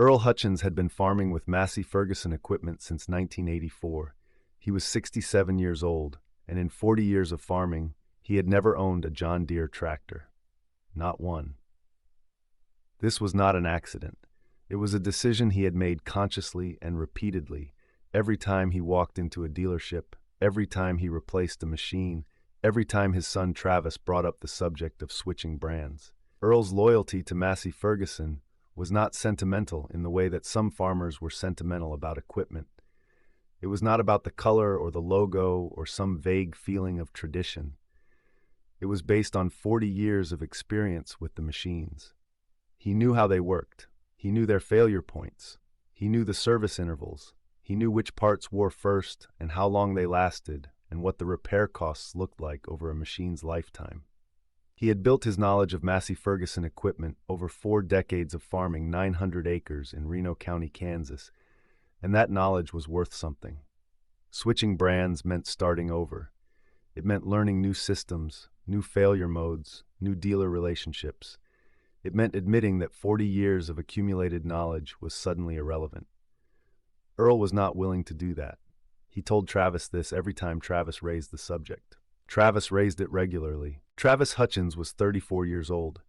Earl Hutchins had been farming with Massey Ferguson equipment since 1984. He was 67 years old, and in 40 years of farming, he had never owned a John Deere tractor. Not one. This was not an accident. It was a decision he had made consciously and repeatedly, every time he walked into a dealership, every time he replaced a machine, every time his son Travis brought up the subject of switching brands. Earl's loyalty to Massey Ferguson was not sentimental in the way that some farmers were sentimental about equipment. It was not about the color or the logo or some vague feeling of tradition. It was based on 40 years of experience with the machines. He knew how they worked. He knew their failure points. He knew the service intervals. He knew which parts wore first and how long they lasted and what the repair costs looked like over a machine's lifetime. He had built his knowledge of Massey Ferguson equipment over 4 decades of farming 900 acres in Reno County, Kansas, and that knowledge was worth something. Switching brands meant starting over. It meant learning new systems, new failure modes, new dealer relationships. It meant admitting that 40 years of accumulated knowledge was suddenly irrelevant. Earl was not willing to do that. He told Travis this every time Travis raised the subject. Travis raised it regularly. Travis Hutchins was 34 years old.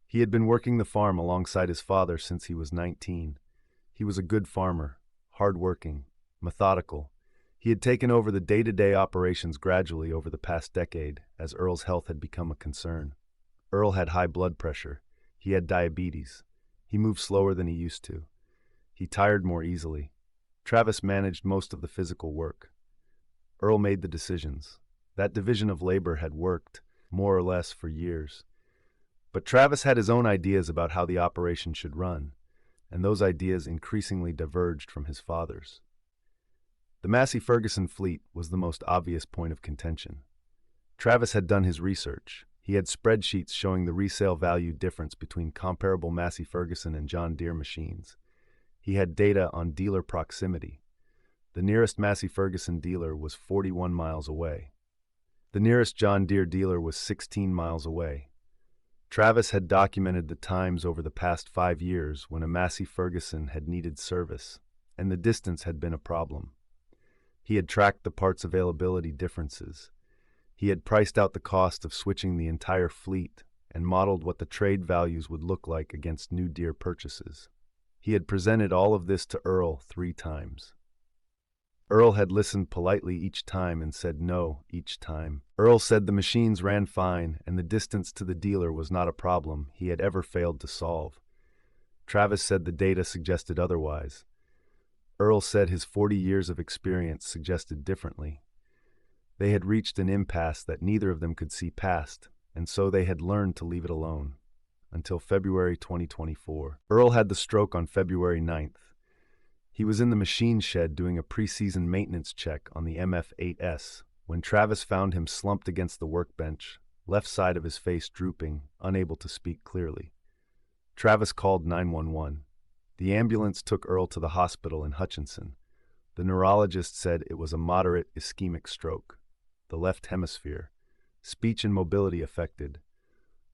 He had been working the farm alongside his father since he was 19. He was a good farmer, hard-working, methodical. He had taken over the day-to-day operations gradually over the past decade as Earl's health had become a concern. Earl had high blood pressure. He had diabetes. He moved slower than he used to. He tired more easily. Travis managed most of the physical work. Earl made the decisions. That division of labor had worked, more or less, for years. But Travis had his own ideas about how the operation should run, and those ideas increasingly diverged from his father's. The Massey Ferguson fleet was the most obvious point of contention. Travis had done his research. He had spreadsheets showing the resale value difference between comparable Massey Ferguson and John Deere machines. He had data on dealer proximity. The nearest Massey Ferguson dealer was 41 miles away. The nearest John Deere dealer was 16 miles away. Travis had documented the times over the past 5 years when a Massey Ferguson had needed service, and the distance had been a problem. He had tracked the parts availability differences. He had priced out the cost of switching the entire fleet and modeled what the trade values would look like against new Deere purchases. He had presented all of this to Earl 3 times. Earl had listened politely each time and said no each time. Earl said the machines ran fine and the distance to the dealer was not a problem he had ever failed to solve. Travis said the data suggested otherwise. Earl said his 40 years of experience suggested differently. They had reached an impasse that neither of them could see past, and so they had learned to leave it alone. Until February 2024. Earl had the stroke on February 9th. He was in the machine shed doing a preseason maintenance check on the MF8S when Travis found him slumped against the workbench, left side of his face drooping, unable to speak clearly. Travis called 911. The ambulance took Earl to the hospital in Hutchinson. The neurologist said it was a moderate ischemic stroke. The left hemisphere. Speech and mobility affected.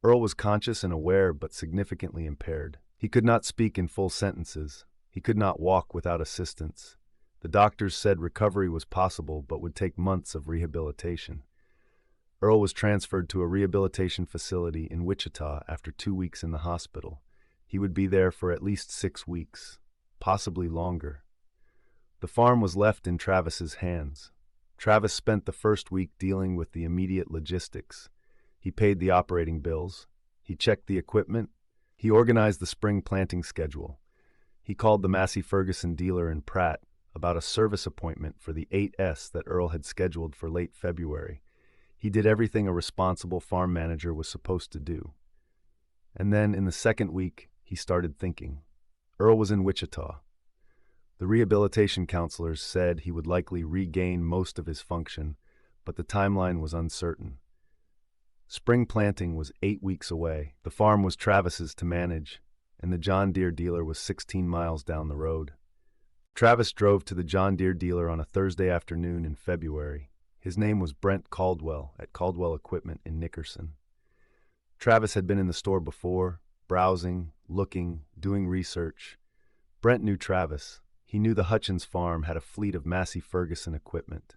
Earl was conscious and aware but significantly impaired. He could not speak in full sentences. He could not walk without assistance. The doctors said recovery was possible but would take months of rehabilitation. Earl was transferred to a rehabilitation facility in Wichita after 2 weeks in the hospital. He would be there for at least 6 weeks, possibly longer. The farm was left in Travis's hands. Travis spent the first week dealing with the immediate logistics. He paid the operating bills. He checked the equipment. He organized the spring planting schedule. He called the Massey Ferguson dealer in Pratt about a service appointment for the 8S that Earl had scheduled for late February. He did everything a responsible farm manager was supposed to do. And then, in the second week, he started thinking. Earl was in Wichita. The rehabilitation counselors said he would likely regain most of his function, but the timeline was uncertain. Spring planting was 8 weeks away. The farm was Travis's to manage, and the John Deere dealer was 16 miles down the road. Travis drove to the John Deere dealer on a Thursday afternoon in February. His name was Brent Caldwell at Caldwell Equipment in Nickerson. Travis had been in the store before, browsing, looking, doing research. Brent knew Travis. He knew the Hutchins farm had a fleet of Massey Ferguson equipment.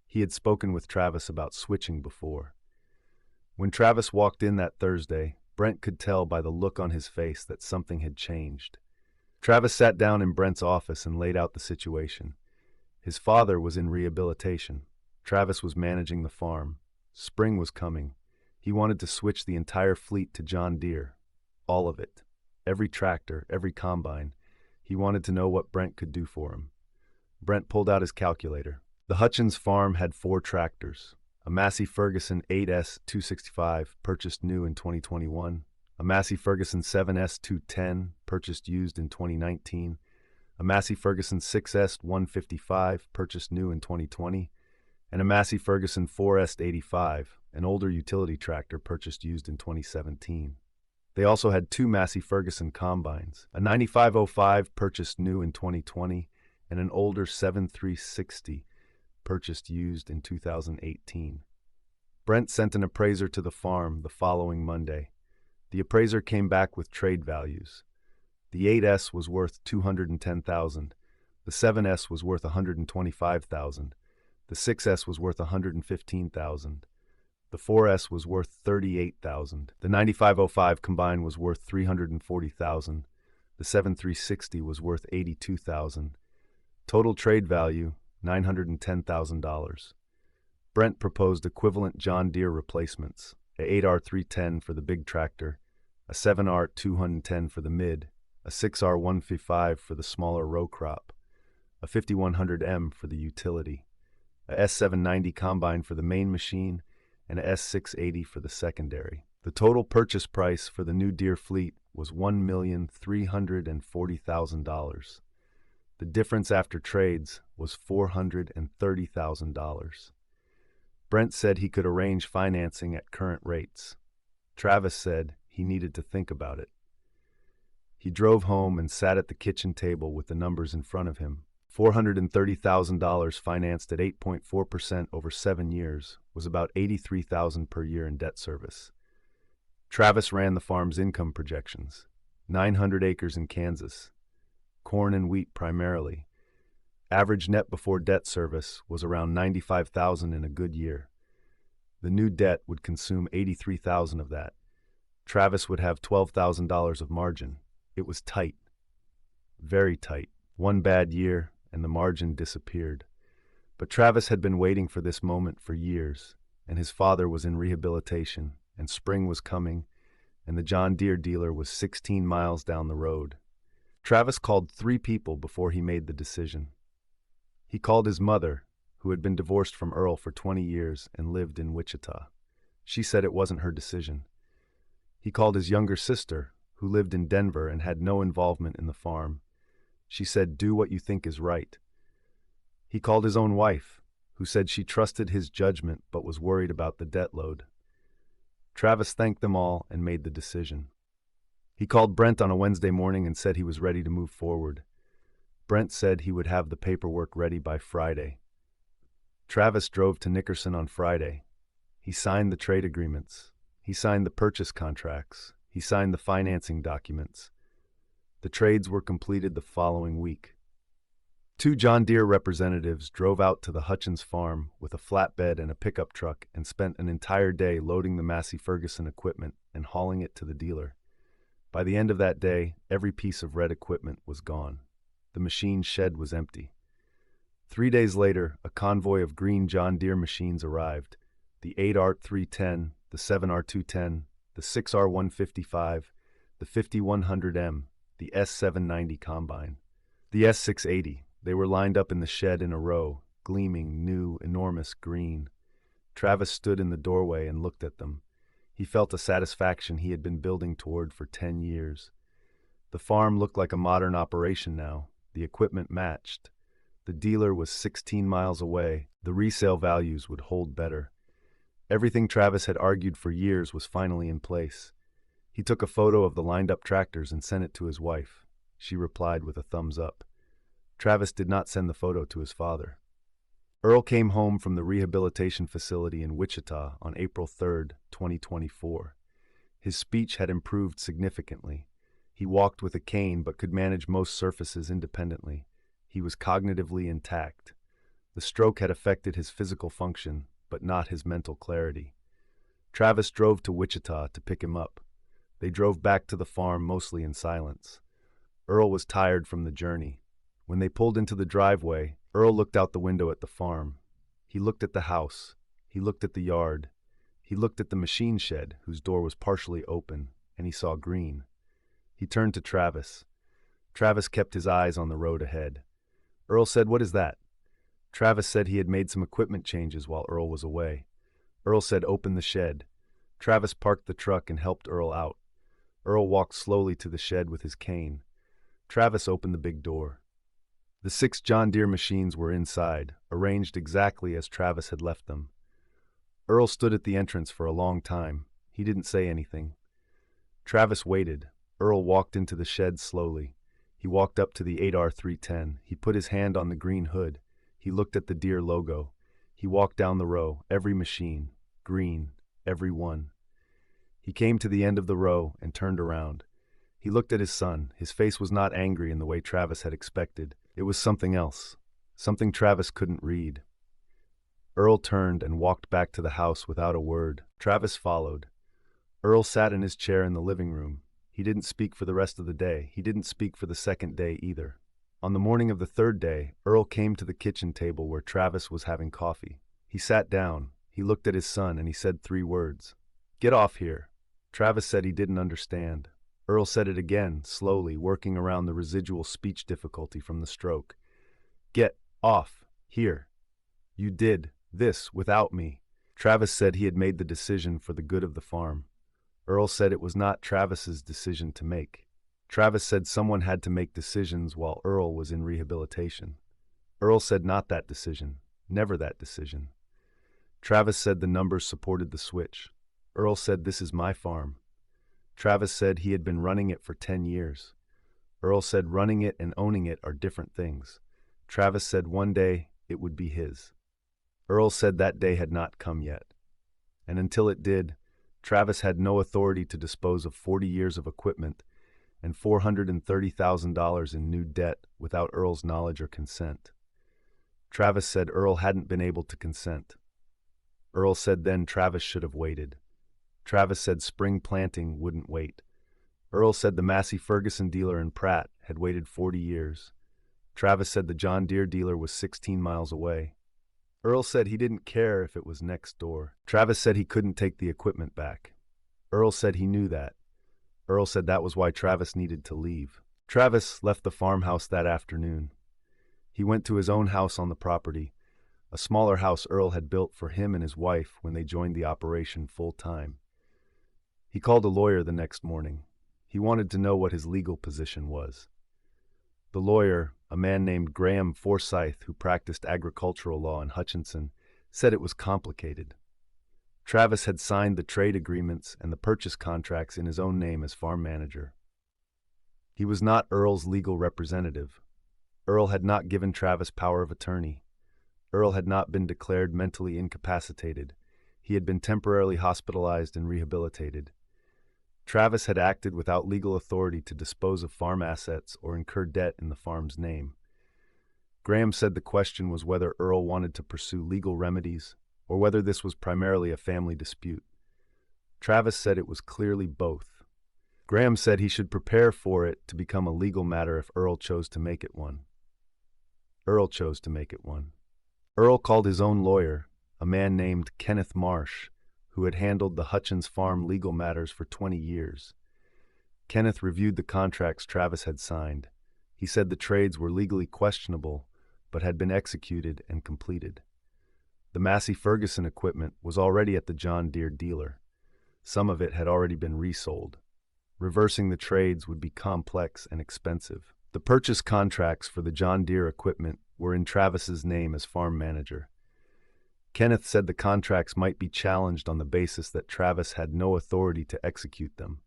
He had spoken with Travis about switching before. When Travis walked in that Thursday, Brent could tell by the look on his face that something had changed. Travis sat down in Brent's office and laid out the situation. His father was in rehabilitation. Travis was managing the farm. Spring was coming. He wanted to switch the entire fleet to John Deere. All of it. Every tractor, every combine. He wanted to know what Brent could do for him. Brent pulled out his calculator. The Hutchins farm had 4 tractors. A Massey Ferguson 8S 265 purchased new in 2021, a Massey Ferguson 7S 210 purchased used in 2019, a Massey Ferguson 6S 155 purchased new in 2020, and a Massey Ferguson 4S 85, an older utility tractor purchased used in 2017. They also had 2 Massey Ferguson combines, a 9505 purchased new in 2020 and an older 7360 purchased used in 2018. Brent sent an appraiser to the farm the following Monday. The appraiser came back with trade values. The 8S was worth $210,000. The 7S was worth $125,000. The 6S was worth $115,000. The 4S was worth $38,000. The 9505 combine was worth $340,000. The 7360 was worth $82,000. Total trade value $910,000. Brent proposed equivalent John Deere replacements, a 8R310 for the big tractor, a 7R210 for the mid, a 6R155 for the smaller row crop, a 5100M for the utility, a S790 combine for the main machine, and a S680 for the secondary. The total purchase price for the new Deere fleet was $1,340,000. The difference after trades was $430,000. Brent said he could arrange financing at current rates. Travis said he needed to think about it. He drove home and sat at the kitchen table with the numbers in front of him. $430,000 financed at 8.4% over 7 years was about $83,000 per year in debt service. Travis ran the farm's income projections. 900 acres in Kansas. Corn and wheat primarily. Average net before debt service was around $95,000 in a good year. The new debt would consume $83,000 of that. Travis would have $12,000 of margin. It was tight. Very tight. One bad year, and the margin disappeared. But Travis had been waiting for this moment for years, and his father was in rehabilitation, and spring was coming, and the John Deere dealer was 16 miles down the road. Travis called 3 people before he made the decision. He called his mother, who had been divorced from Earl for 20 years and lived in Wichita. She said it wasn't her decision. He called his younger sister, who lived in Denver and had no involvement in the farm. She said, "Do what you think is right." He called his own wife, who said she trusted his judgment but was worried about the debt load. Travis thanked them all and made the decision. He called Brent on a Wednesday morning and said he was ready to move forward. Brent said he would have the paperwork ready by Friday. Travis drove to Nickerson on Friday. He signed the trade agreements. He signed the purchase contracts. He signed the financing documents. The trades were completed the following week. 2 John Deere representatives drove out to the Hutchins farm with a flatbed and a pickup truck and spent an entire day loading the Massey Ferguson equipment and hauling it to the dealer. By the end of that day, every piece of red equipment was gone. The machine shed was empty. 3 days later, a convoy of green John Deere machines arrived. The 8R310, the 7R210, the 6R155, the 5100M, the S790 combine, the S680. They were lined up in the shed in a row, gleaming, new, enormous green. Travis stood in the doorway and looked at them. He felt a satisfaction he had been building toward for 10 years. The farm looked like a modern operation now. The equipment matched. The dealer was 16 miles away. The resale values would hold better. Everything Travis had argued for years was finally in place. He took a photo of the lined-up tractors and sent it to his wife. She replied with a thumbs up. Travis did not send the photo to his father. Earl came home from the rehabilitation facility in Wichita on April 3, 2024. His speech had improved significantly. He walked with a cane but could manage most surfaces independently. He was cognitively intact. The stroke had affected his physical function, but not his mental clarity. Travis drove to Wichita to pick him up. They drove back to the farm mostly in silence. Earl was tired from the journey. When they pulled into the driveway, Earl looked out the window at the farm. He looked at the house. He looked at the yard. He looked at the machine shed, whose door was partially open, and he saw green. He turned to Travis. Travis kept his eyes on the road ahead. Earl said, "What is that?" Travis said he had made some equipment changes while Earl was away. Earl said, "Open the shed." Travis parked the truck and helped Earl out. Earl walked slowly to the shed with his cane. Travis opened the big door. The 6 John Deere machines were inside, arranged exactly as Travis had left them. Earl stood at the entrance for a long time. He didn't say anything. Travis waited. Earl walked into the shed slowly. He walked up to the 8R310. He put his hand on the green hood. He looked at the Deere logo. He walked down the row, every machine, green, every one. He came to the end of the row and turned around. He looked at his son. His face was not angry in the way Travis had expected. It was something else, something Travis couldn't read. Earl turned and walked back to the house without a word. Travis followed. Earl sat in his chair in the living room. He didn't speak for the rest of the day. He didn't speak for the second day either. On the morning of the third day, Earl came to the kitchen table where Travis was having coffee. He sat down. He looked at his son and he said 3 words. "Get off here." Travis said he didn't understand. Earl said it again, slowly, working around the residual speech difficulty from the stroke. "Get off here. You did this without me." Travis said he had made the decision for the good of the farm. Earl said it was not Travis's decision to make. Travis said someone had to make decisions while Earl was in rehabilitation. Earl said not that decision, never that decision. Travis said the numbers supported the switch. Earl said, "This is my farm." Travis said he had been running it for 10 years. Earl said running it and owning it are different things. Travis said one day it would be his. Earl said that day had not come yet. And until it did, Travis had no authority to dispose of 40 years of equipment and $430,000 in new debt without Earl's knowledge or consent. Travis said Earl hadn't been able to consent. Earl said then Travis should have waited. Travis said spring planting wouldn't wait. Earl said the Massey Ferguson dealer in Pratt had waited 40 years. Travis said the John Deere dealer was 16 miles away. Earl said he didn't care if it was next door. Travis said he couldn't take the equipment back. Earl said he knew that. Earl said that was why Travis needed to leave. Travis left the farmhouse that afternoon. He went to his own house on the property, a smaller house Earl had built for him and his wife when they joined the operation full-time. He called a lawyer the next morning. He wanted to know what his legal position was. The lawyer, a man named Graham Forsyth who practiced agricultural law in Hutchinson, said it was complicated. Travis had signed the trade agreements and the purchase contracts in his own name as farm manager. He was not Earl's legal representative. Earl had not given Travis power of attorney. Earl had not been declared mentally incapacitated. He had been temporarily hospitalized and rehabilitated. Travis had acted without legal authority to dispose of farm assets or incur debt in the farm's name. Graham said the question was whether Earl wanted to pursue legal remedies or whether this was primarily a family dispute. Travis said it was clearly both. Graham said he should prepare for it to become a legal matter if Earl chose to make it one. Earl chose to make it one. Earl called his own lawyer, a man named Kenneth Marsh, who had handled the Hutchins farm legal matters for 20 years. Kenneth reviewed the contracts Travis had signed. He said the trades were legally questionable, but had been executed and completed. The Massey Ferguson equipment was already at the John Deere dealer. Some of it had already been resold. Reversing the trades would be complex and expensive. The purchase contracts for the John Deere equipment were in Travis's name as farm manager. Kenneth said the contracts might be challenged on the basis that Travis had no authority to execute them.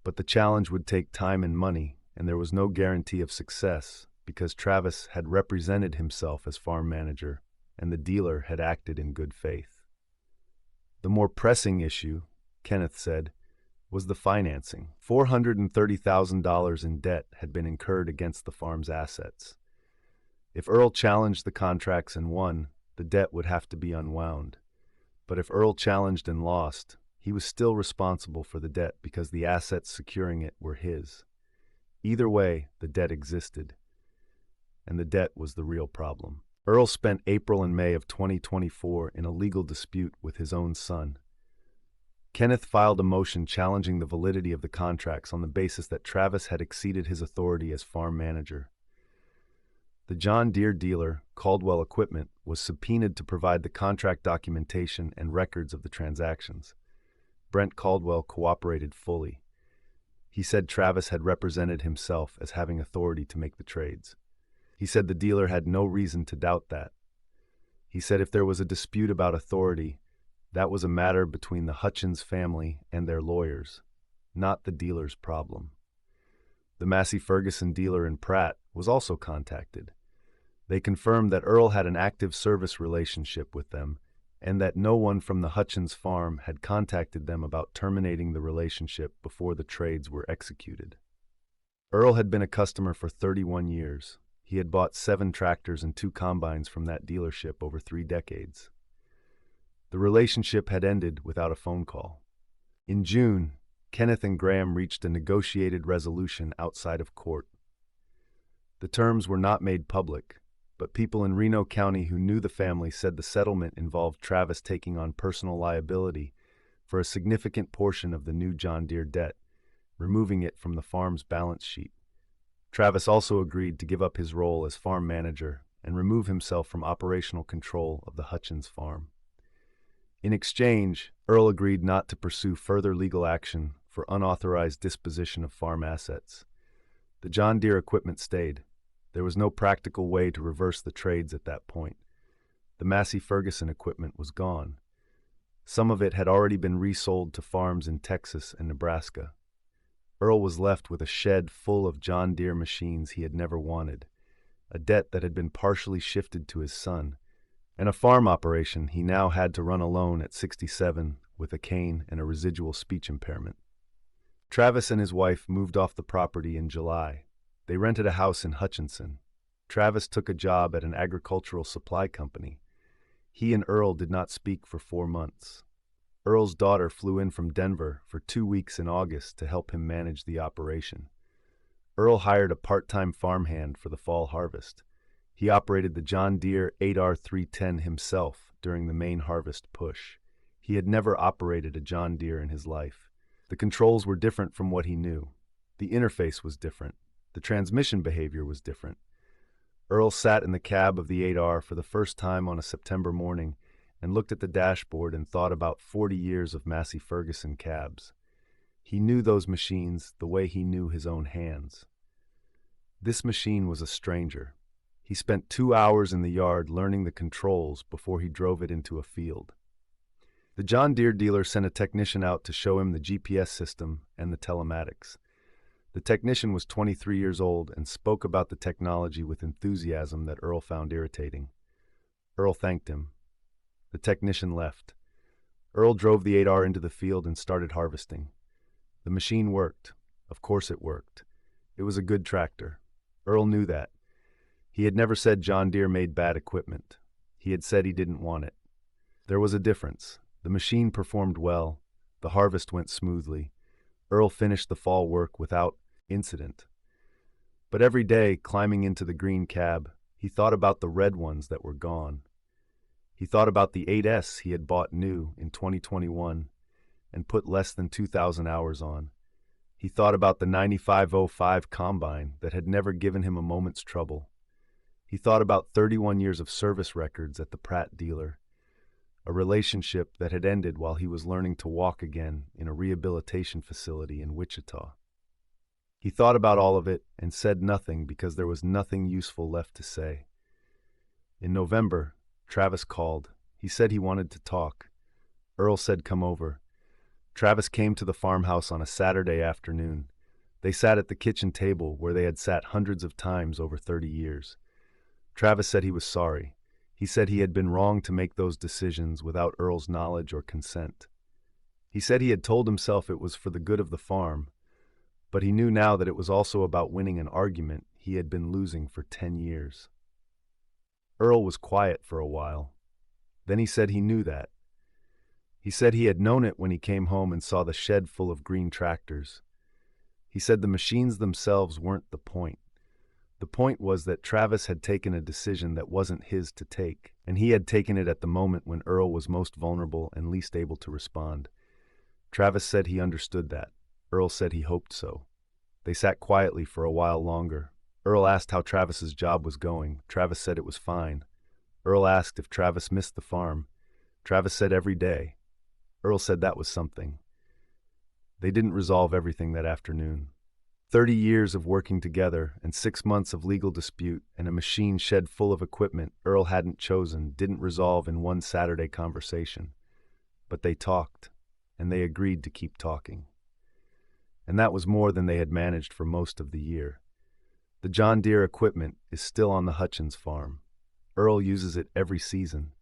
But the challenge would take time and money, and there was no guarantee of success because Travis had represented himself as farm manager and the dealer had acted in good faith. The more pressing issue, Kenneth said, was the financing. $430,000 in debt had been incurred against the farm's assets. If Earl challenged the contracts and won, the debt would have to be unwound. But if Earl challenged and lost, he was still responsible for the debt because the assets securing it were his. Either way, the debt existed, and the debt was the real problem. Earl spent April and May of 2024 in a legal dispute with his own son. Kenneth filed a motion challenging the validity of the contracts on the basis that Travis had exceeded his authority as farm manager. The John Deere dealer, Caldwell Equipment, was subpoenaed to provide the contract documentation and records of the transactions. Brent Caldwell cooperated fully. He said Travis had represented himself as having authority to make the trades. He said the dealer had no reason to doubt that. He said if there was a dispute about authority, that was a matter between the Hutchins family and their lawyers, not the dealer's problem. The Massey Ferguson dealer in Pratt was also contacted. They confirmed that Earl had an active service relationship with them and that no one from the Hutchins farm had contacted them about terminating the relationship before the trades were executed. Earl had been a customer for 31 years. He had bought 7 tractors and 2 combines from that dealership over 3 decades. The relationship had ended without a phone call. In June, Kenneth and Graham reached a negotiated resolution outside of court. The terms were not made public, but people in Reno County who knew the family said the settlement involved Travis taking on personal liability for a significant portion of the new John Deere debt, removing it from the farm's balance sheet. Travis also agreed to give up his role as farm manager and remove himself from operational control of the Hutchins farm. In exchange, Earl agreed not to pursue further legal action for unauthorized disposition of farm assets. The John Deere equipment stayed. There was no practical way to reverse the trades at that point. The Massey Ferguson equipment was gone. Some of it had already been resold to farms in Texas and Nebraska. Earl was left with a shed full of John Deere machines he had never wanted, a debt that had been partially shifted to his son, and a farm operation he now had to run alone at 67 with a cane and a residual speech impairment. Travis and his wife moved off the property in July. They rented a house in Hutchinson. Travis took a job at an agricultural supply company. He and Earl did not speak for 4 months. Earl's daughter flew in from Denver for 2 weeks in August to help him manage the operation. Earl hired a part-time farmhand for the fall harvest. He operated the John Deere 8R310 himself during the main harvest push. He had never operated a John Deere in his life. The controls were different from what he knew. The interface was different. The transmission behavior was different. Earl sat in the cab of the 8R for the first time on a September morning and looked at the dashboard and thought about 40 years of Massey Ferguson cabs. He knew those machines the way he knew his own hands. This machine was a stranger. He spent 2 hours in the yard learning the controls before he drove it into a field. The John Deere dealer sent a technician out to show him the GPS system and the telematics. The technician was 23 years old and spoke about the technology with enthusiasm that Earl found irritating. Earl thanked him. The technician left. Earl drove the 8R into the field and started harvesting. The machine worked. Of course it worked. It was a good tractor. Earl knew that. He had never said John Deere made bad equipment. He had said he didn't want it. There was a difference. The machine performed well. The harvest went smoothly. Earl finished the fall work without incident. But every day, climbing into the green cab, he thought about the red ones that were gone. He thought about the 8S he had bought new in 2021 and put less than 2,000 hours on. He thought about the 9505 combine that had never given him a moment's trouble. He thought about 31 years of service records at the Pratt dealer, a relationship that had ended while he was learning to walk again in a rehabilitation facility in Wichita. He thought about all of it and said nothing because there was nothing useful left to say. In November, Travis called. He said he wanted to talk. Earl said come over. Travis came to the farmhouse on a Saturday afternoon. They sat at the kitchen table where they had sat hundreds of times over 30 years. Travis said he was sorry. He said he had been wrong to make those decisions without Earl's knowledge or consent. He said he had told himself it was for the good of the farm, but he knew now that it was also about winning an argument he had been losing for 10 years. Earl was quiet for a while. Then he said he knew that. He said he had known it when he came home and saw the shed full of green tractors. He said the machines themselves weren't the point. The point was that Travis had taken a decision that wasn't his to take, and he had taken it at the moment when Earl was most vulnerable and least able to respond. Travis said he understood that. Earl said he hoped so. They sat quietly for a while longer. Earl asked how Travis's job was going. Travis said it was fine. Earl asked if Travis missed the farm. Travis said every day. Earl said that was something. They didn't resolve everything that afternoon. 30 years of working together and 6 months of legal dispute and a machine shed full of equipment Earl hadn't chosen didn't resolve in one Saturday conversation. But they talked, and they agreed to keep talking. And that was more than they had managed for most of the year. The John Deere equipment is still on the Hutchins farm. Earl uses it every season.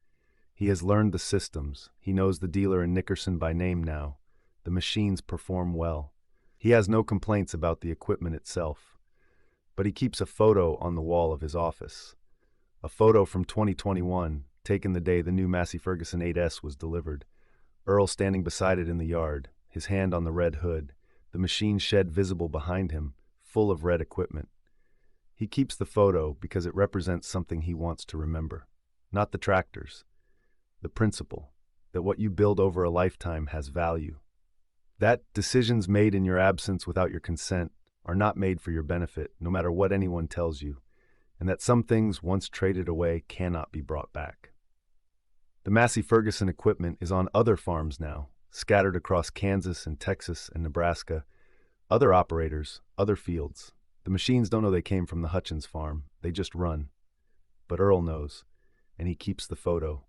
He has learned the systems. He knows the dealer in Nickerson by name now. The machines perform well. He has no complaints about the equipment itself. But he keeps a photo on the wall of his office. A photo from 2021, taken the day the new Massey Ferguson 8S was delivered. Earl standing beside it in the yard, his hand on the red hood, the machine shed visible behind him, full of red equipment. He keeps the photo because it represents something he wants to remember. Not the tractors. The principle that what you build over a lifetime has value. That decisions made in your absence without your consent are not made for your benefit, no matter what anyone tells you, and that some things once traded away cannot be brought back. The Massey Ferguson equipment is on other farms now, scattered across Kansas and Texas and Nebraska. Other operators, other fields. The machines don't know they came from the Hutchins farm. They just run. But Earl knows, and he keeps the photo,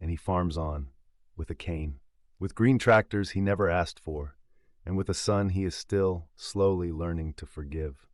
and he farms on, with a cane. With green tractors he never asked for, and with a son he is still slowly learning to forgive.